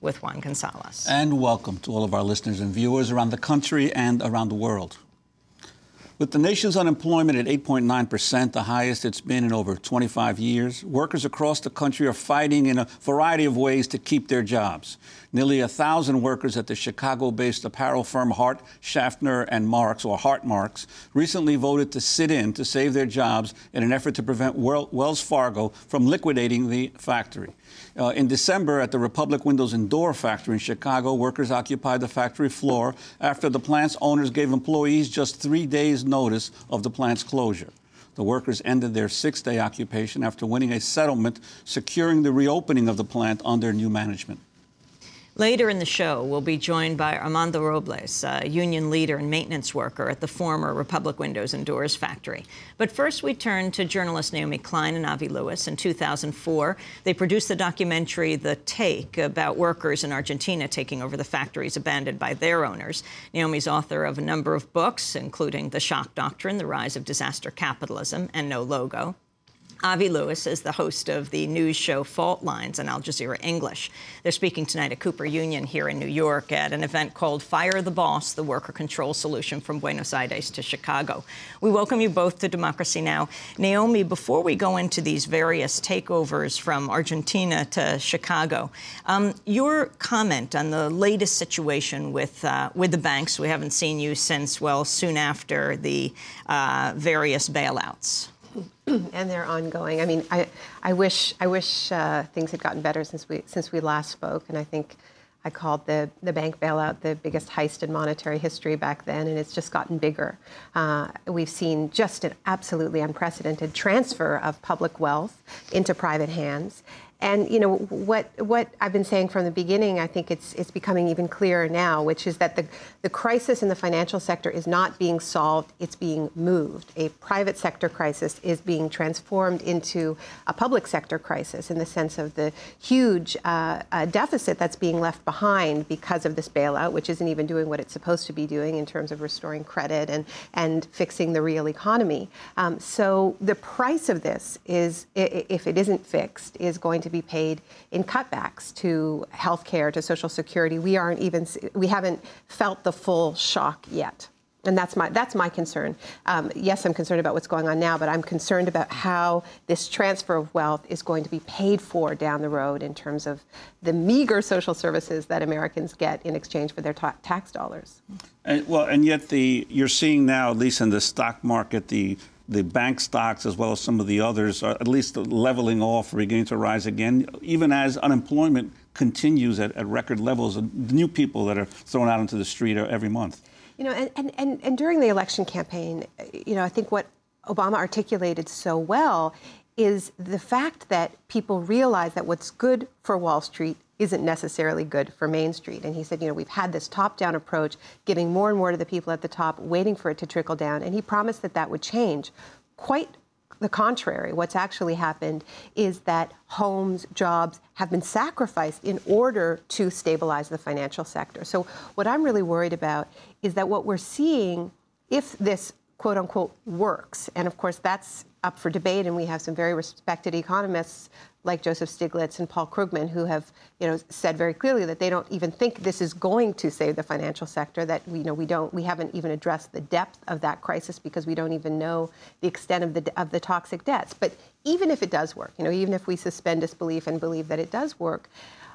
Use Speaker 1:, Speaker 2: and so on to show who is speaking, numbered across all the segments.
Speaker 1: with Juan Gonzalez.
Speaker 2: And welcome to all of our listeners and viewers around the country and around the world. With the nation's unemployment at 8.9%, the highest it's been in over 25 years, workers across the country are fighting in a variety of ways to keep their jobs. Nearly 1,000 workers at the Chicago-based apparel firm Hart, Schaffner & Marks, or Hart Marks, recently voted to sit in to save their jobs in an effort to prevent Wells Fargo from liquidating the factory. In December, at the Republic Windows and Door factory in Chicago, workers occupied the factory floor after the plant's owners gave employees just 3 days' notice of the plant's closure. The workers ended their 6-day occupation after winning a settlement securing the reopening of the plant under new management.
Speaker 1: Later in the show, we'll be joined by Armando Robles, a union leader and maintenance worker at the former Republic Windows and Doors factory. But first, we turn to journalists Naomi Klein and Avi Lewis. In 2004, they produced the documentary The Take about workers in Argentina taking over the factories abandoned by their owners. Naomi's author of a number of books, including The Shock Doctrine, The Rise of Disaster Capitalism, and No Logo. Avi Lewis is the host of the news show Fault Lines on Al Jazeera English. They're speaking tonight at Cooper Union here in New York at an event called Fire the Boss, the Worker Control Solution from Buenos Aires to Chicago. We welcome you both to Democracy Now! Naomi, before we go into these various takeovers from Argentina to Chicago, your comment on the latest situation with the banks. We haven't seen you since, well, soon after the various bailouts.
Speaker 3: And they're ongoing. I mean, I wish things had gotten better since we last spoke. And I think I called the bank bailout the biggest heist in monetary history back then, and it's just gotten bigger. We've seen just an absolutely unprecedented transfer of public wealth into private hands. And, you know, what I've been saying from the beginning, I think it's becoming even clearer now, which is that the crisis in the financial sector is not being solved, it's being moved. A private sector crisis is being transformed into a public sector crisis in the sense of the huge deficit that's being left behind because of this bailout, which isn't even doing what it's supposed to be doing in terms of restoring credit and fixing the real economy. So the price of this is, if it isn't fixed, is going to be paid in cutbacks to health care, to Social Security. We haven't felt the full shock yet. And that's my concern. Yes, I'm concerned about what's going on now, but I'm concerned about how this transfer of wealth is going to be paid for down the road in terms of the meager social services that Americans get in exchange for their tax dollars.
Speaker 2: And yet you're seeing now, at least in the stock market, the bank stocks, as well as some of the others, are at least leveling off, beginning to rise again, even as unemployment continues at record levels, and new people that are thrown out into the street every month.
Speaker 3: You know, and during the election campaign, you know, I think what Obama articulated so well is the fact that people realize that what's good for Wall Street isn't necessarily good for Main Street. And he said, you know, we've had this top-down approach, giving more and more to the people at the top, waiting for it to trickle down. And he promised that that would change. Quite the contrary. What's actually happened is that homes, jobs have been sacrificed in order to stabilize the financial sector. So what I'm really worried about is that what we're seeing, if this quote-unquote works, and of course that's up for debate, and we have some very respected economists like Joseph Stiglitz and Paul Krugman who have, you know, said very clearly that they don't even think this is going to save the financial sector, that we haven't even addressed the depth of that crisis because we don't even know the extent of the toxic debts. But even if it does work, you know, even if we suspend disbelief and believe that it does work,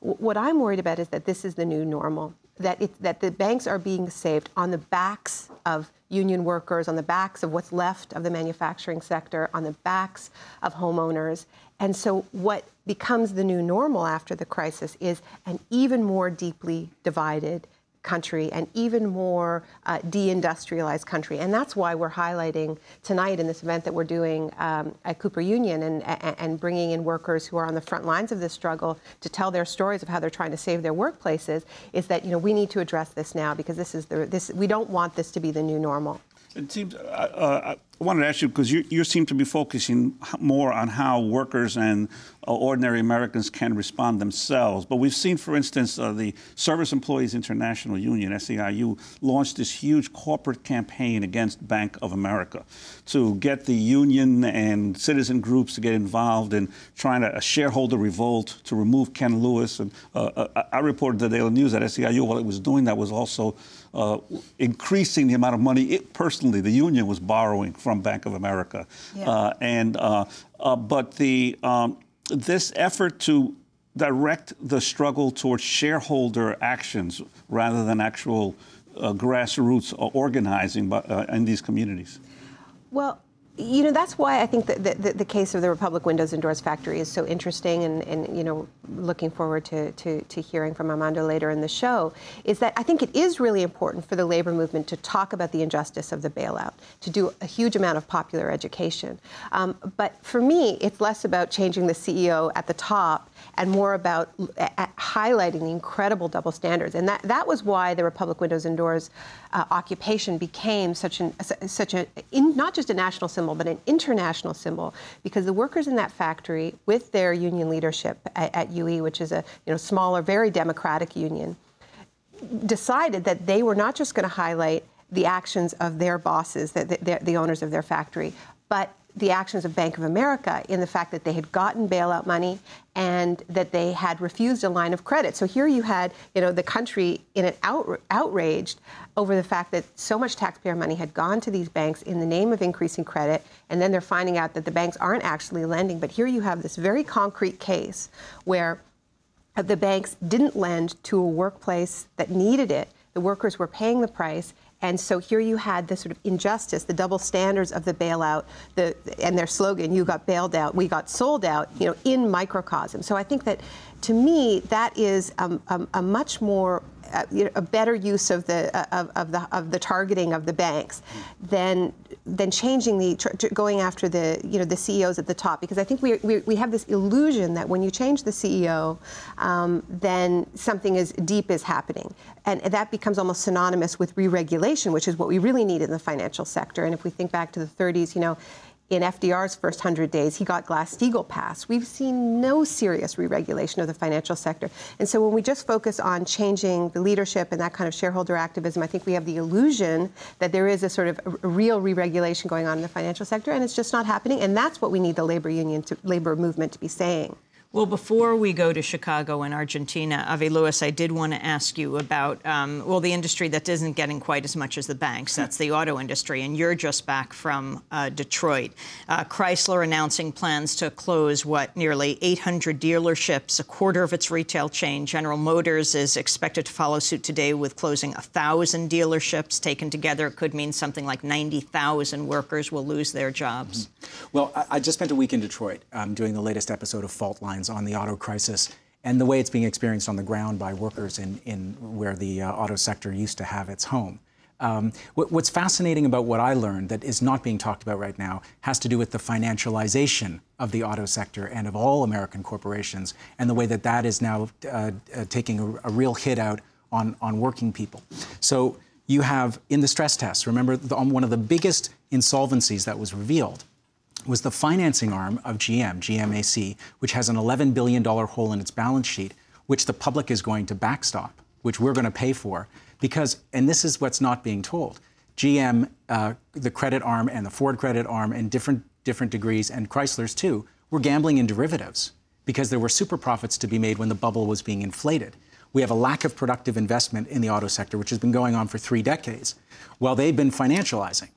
Speaker 3: what I'm worried about is that this is the new normal, that the banks are being saved on the backs of union workers, on the backs of what's left of the manufacturing sector, on the backs of homeowners. And so what becomes the new normal after the crisis is an even more deeply divided country, an even more deindustrialized country. And that's why we're highlighting tonight in this event that we're doing at Cooper Union and bringing in workers who are on the front lines of this struggle to tell their stories of how they're trying to save their workplaces, is that, you know, we need to address this now because we don't want this to be the new normal.
Speaker 2: It seems wanted to ask you, because you seem to be focusing more on how workers and ordinary Americans can respond themselves. But we've seen, for instance, the Service Employees International Union, SEIU, launched this huge corporate campaign against Bank of America to get the union and citizen groups to get involved in trying a shareholder revolt to remove Ken Lewis. And I reported to the Daily News that SEIU, while it was doing that, was also increasing the amount of money it personally, the union, was borrowing from Bank of America. Yeah. But this effort to direct the struggle towards shareholder actions rather than actual grassroots organizing in these communities.
Speaker 3: Well, you know, that's why I think that the case of the Republic Windows and Doors factory is so interesting, and you know, looking forward to hearing from Armando later in the show, is that I think it is really important for the labor movement to talk about the injustice of the bailout, to do a huge amount of popular education. But for me, it's less about changing the CEO at the top and more about highlighting the incredible double standards. And that was why the Republic Windows and Doors occupation became not just a national symbol, but an international symbol, because the workers in that factory, with their union leadership at UE, which is a smaller, very democratic union, decided that they were not just going to highlight the actions of their bosses, the owners of their factory, but the actions of Bank of America in the fact that they had gotten bailout money and that they had refused a line of credit. So here you had, the country in an outraged over the fact that so much taxpayer money had gone to these banks in the name of increasing credit, and then they're finding out that the banks aren't actually lending. But here you have this very concrete case where the banks didn't lend to a workplace that needed it. The workers were paying the price. And so here you had this sort of injustice, the double standards of the bailout, and their slogan, "You got bailed out, we got sold out," in microcosm. So I think that, to me, that is a much more a better use of the targeting of the banks than changing going after the CEOs at the top, because I think we have this illusion that when you change the CEO, then something deep is happening, and that becomes almost synonymous with re-regulation, which is what we really need in the financial sector. And if we think back to the 30s, in FDR's first 100 days, he got Glass-Steagall passed. We've seen no serious re-regulation of the financial sector. And so when we just focus on changing the leadership and that kind of shareholder activism, I think we have the illusion that there is a sort of a real re-regulation going on in the financial sector, and it's just not happening. And that's what we need the labor movement to be saying.
Speaker 1: Well, before we go to Chicago and Argentina, Avi Lewis, I did want to ask you about, the industry that isn't getting quite as much as the banks. That's the auto industry, and you're just back from Detroit. Chrysler announcing plans to close, nearly 800 dealerships, a quarter of its retail chain. General Motors is expected to follow suit today with closing 1,000 dealerships. Taken together, it could mean something like 90,000 workers will lose their jobs.
Speaker 4: Well, I just spent a week in Detroit doing the latest episode of Fault Lines on the auto crisis and the way it's being experienced on the ground by workers in where the auto sector used to have its home. What's fascinating about what I learned that is not being talked about right now has to do with the financialization of the auto sector and of all American corporations, and the way that is now taking a real hit out on working people. So you have, in the stress tests, remember one of the biggest insolvencies that was revealed was the financing arm of GMAC, which has an $11 billion hole in its balance sheet, which the public is going to backstop, which we're going to pay for. Because, and this is what's not being told, GM, the credit arm and the Ford credit arm in different degrees, and Chrysler's too, were gambling in derivatives because there were super profits to be made when the bubble was being inflated. We have a lack of productive investment in the auto sector, which has been going on for 3 decades, while they've been financializing.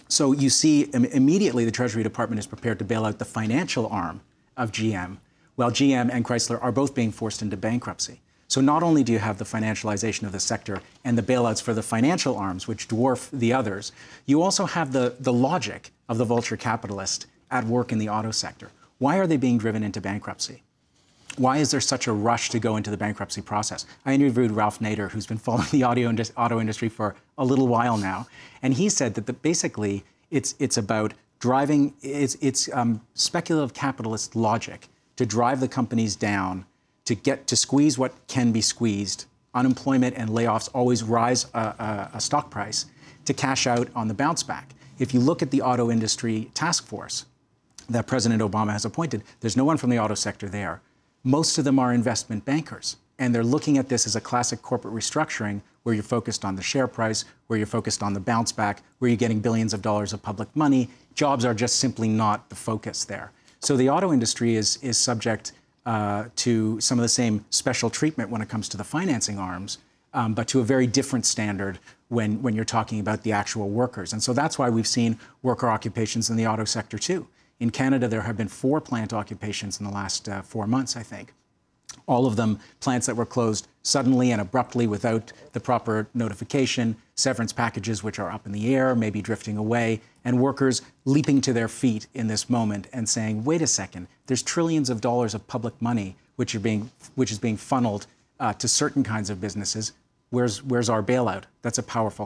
Speaker 4: So you see immediately the Treasury Department is prepared to bail out the financial arm of GM, while GM and Chrysler are both being forced into bankruptcy. So not only do you have the financialization of the sector and the bailouts for the financial arms, which dwarf the others, you also have the logic of the vulture capitalist at work in the auto sector. Why are they being driven into bankruptcy? Why is there such a rush to go into the bankruptcy process? I interviewed Ralph Nader, who's been following the auto industry for a little while now, and he said that basically it's about driving, it's speculative capitalist logic to drive the companies down, to squeeze what can be squeezed. Unemployment and layoffs always rise a stock price to cash out on the bounce back. if you look at the auto industry task force that President Obama has appointed, there's no one from the auto sector there. Most of them are investment bankers. And they're looking at this as a classic corporate restructuring where you're focused on the share price, where you're focused on the bounce back, where you're getting billions of dollars of public money. Jobs are just simply not the focus there. So the auto industry is subject to some of the same special treatment when it comes to the financing arms, but to a very different standard when you're talking about the actual workers. And so that's why we've seen worker occupations in the auto sector too. In Canada, there have been 4 plant occupations in the last 4 months, I think. All of them plants that were closed suddenly and abruptly without the proper notification, severance packages which are up in the air, maybe drifting away, and workers leaping to their feet in this moment and saying, wait a second, there's trillions of dollars of public money which is being funneled to certain kinds of businesses. Where's our bailout? That's a powerful